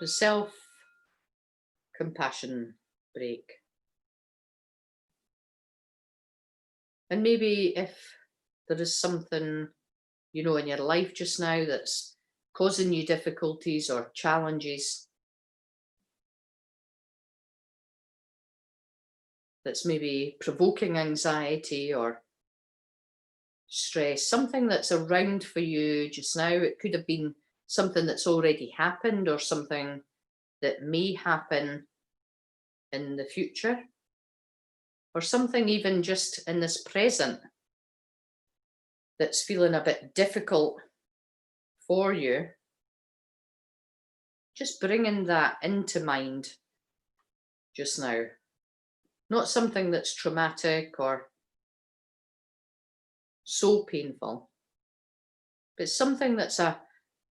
The self-compassion break. And maybe if there is something, in your life just now that's causing you difficulties or challenges, that's maybe provoking anxiety or stress, something that's around for you just now. It could have been something that's already happened or something that may happen in the future, or something even just in this present that's feeling a bit difficult for you. Just bringing that into mind just now. Not something that's traumatic or so painful, but something that's a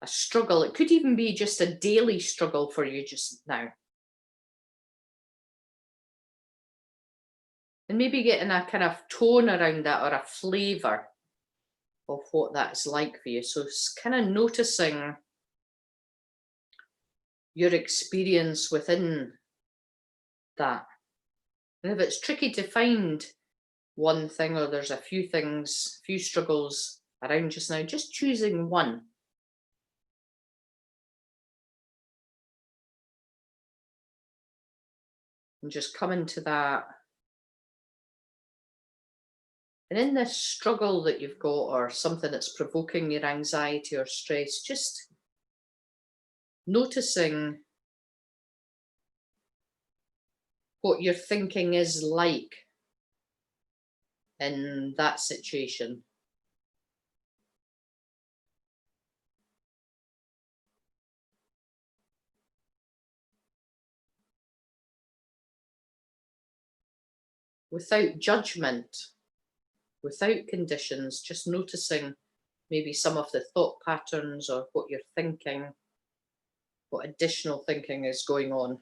struggle. It could even be just a daily struggle for you just now. And maybe getting a kind of tone around that, or a flavour of what that's like for you. So it's kind of noticing your experience within that. And if it's tricky to find one thing, or there's a few things, few struggles around just now, just choosing one. And just coming to that. And in this struggle that you've got, or something that's provoking your anxiety or stress, just noticing what your thinking is like in that situation. Without judgment, without conditions, just noticing maybe some of the thought patterns or what you're thinking, what additional thinking is going on.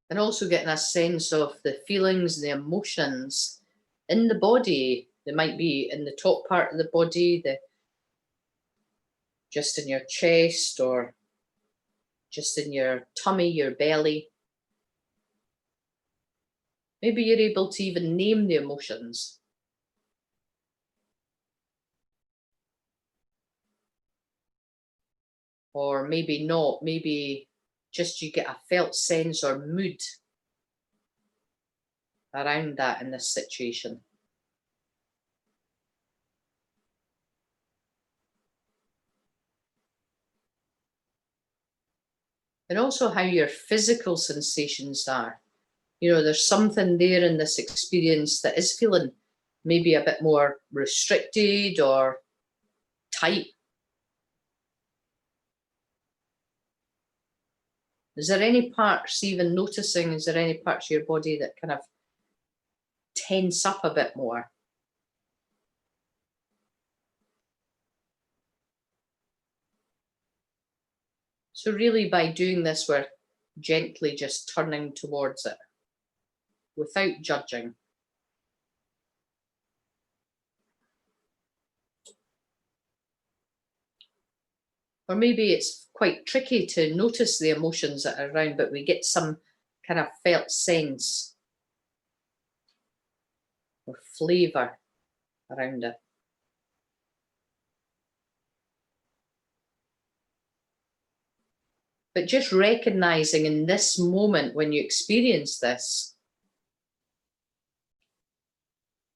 And also getting a sense of the feelings, the emotions in the body. They might be in the top part of the body, just in your chest, or just in your tummy, your belly. Maybe you're able to even name the emotions. Or maybe not, maybe just you get a felt sense or mood around that in this situation. And also how your physical sensations are. There's something there in this experience that is feeling maybe a bit more restricted or tight. Is there any parts, even noticing, is there any parts of your body that kind of tense up a bit more? So really, by doing this, we're gently just turning towards it without judging. Or maybe it's quite tricky to notice the emotions that are around, but we get some kind of felt sense or flavour around it. But just recognising in this moment when you experience this,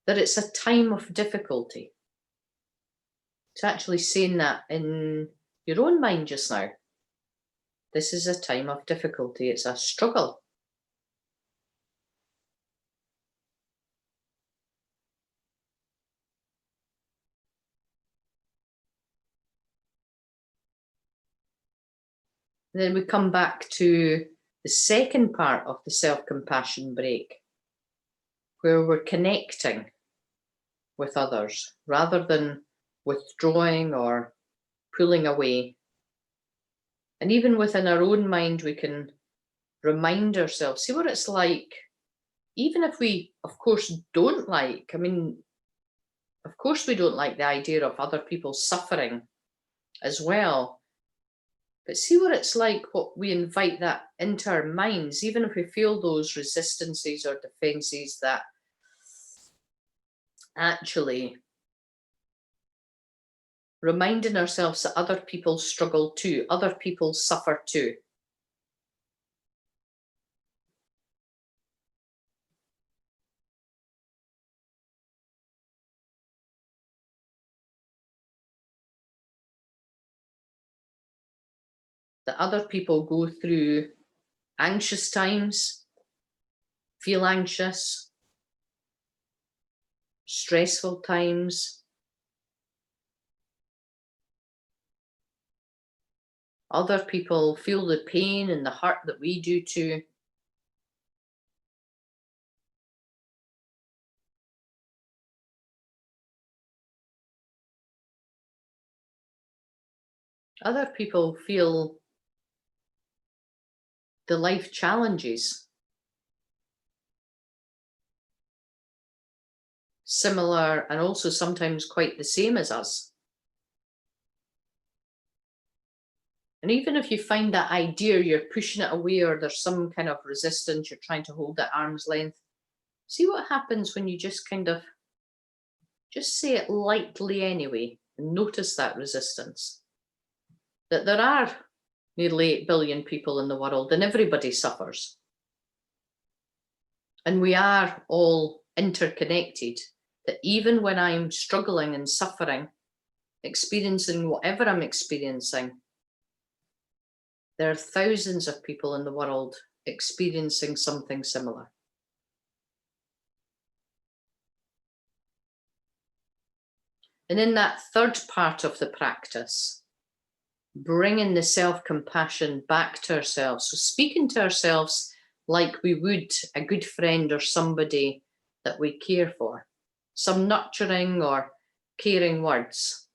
that it's a time of difficulty. To actually saying that in your own mind just now. This is a time of difficulty. It's a struggle. And then we come back to the second part of the self-compassion break, where we're connecting with others rather than withdrawing or pulling away. And even within our own mind, we can remind ourselves, see what it's like even if we, of course, don't like, I mean, of course, we don't like the idea of other people suffering as well. But see what it's like, what we invite that into our minds, even if we feel those resistances or defenses, that actually reminding ourselves that other people struggle too, other people suffer too. That other people go through anxious times, feel anxious, stressful times. Other people feel the pain and the hurt that we do too. Other people feel the life challenges, similar and also sometimes quite the same as us. And even if you find that idea, you're pushing it away, or there's some kind of resistance, you're trying to hold at arm's length, see what happens when you just kind of just say it lightly anyway, and notice that resistance. That there are nearly 8 billion people in the world and everybody suffers. And we are all interconnected, that even when I'm struggling and suffering, experiencing whatever I'm experiencing, there are thousands of people in the world experiencing something similar. And in that third part of the practice, bringing the self-compassion back to ourselves. So speaking to ourselves like we would a good friend or somebody that we care for. Some nurturing or caring words.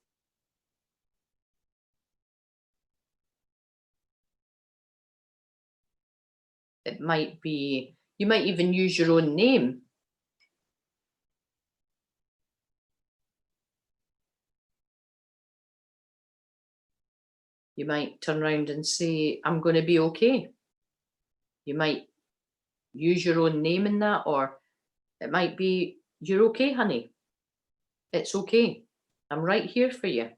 It might be, you might even use your own name. You might turn around and say, I'm going to be okay. You might use your own name in that, or it might be, you're okay, honey. It's okay. I'm right here for you.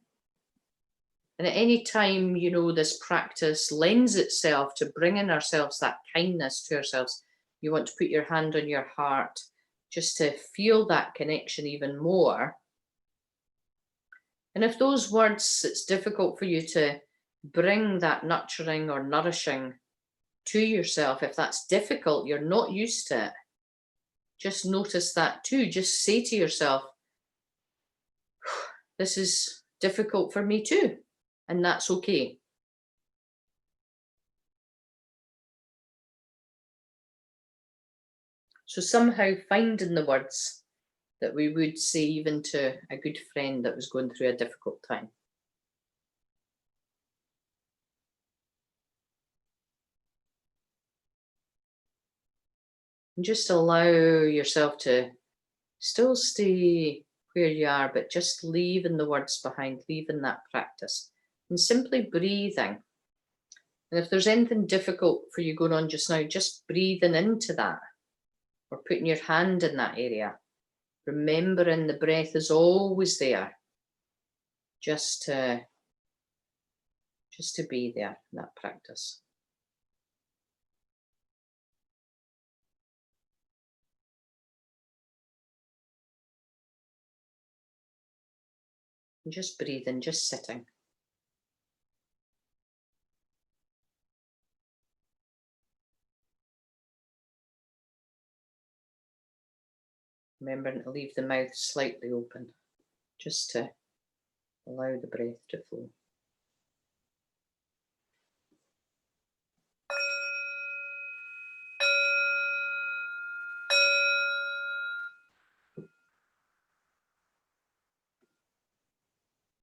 And at any time, you know, this practice lends itself to bringing ourselves that kindness to ourselves. You want to put your hand on your heart just to feel that connection even more. And if those words, it's difficult for you to bring that nurturing or nourishing to yourself, if that's difficult, you're not used to it, just notice that too. Just say to yourself, this is difficult for me too, and that's okay. So somehow finding the words that we would say even to a good friend that was going through a difficult time. And just allow yourself to still stay where you are, but just leaving the words behind, leaving that practice, and simply breathing. And if there's anything difficult for you going on just now, just breathing into that, or putting your hand in that area, remembering the breath is always there, just to be there in that practice. And just breathing, just sitting. Remembering to leave the mouth slightly open, just to allow the breath to flow.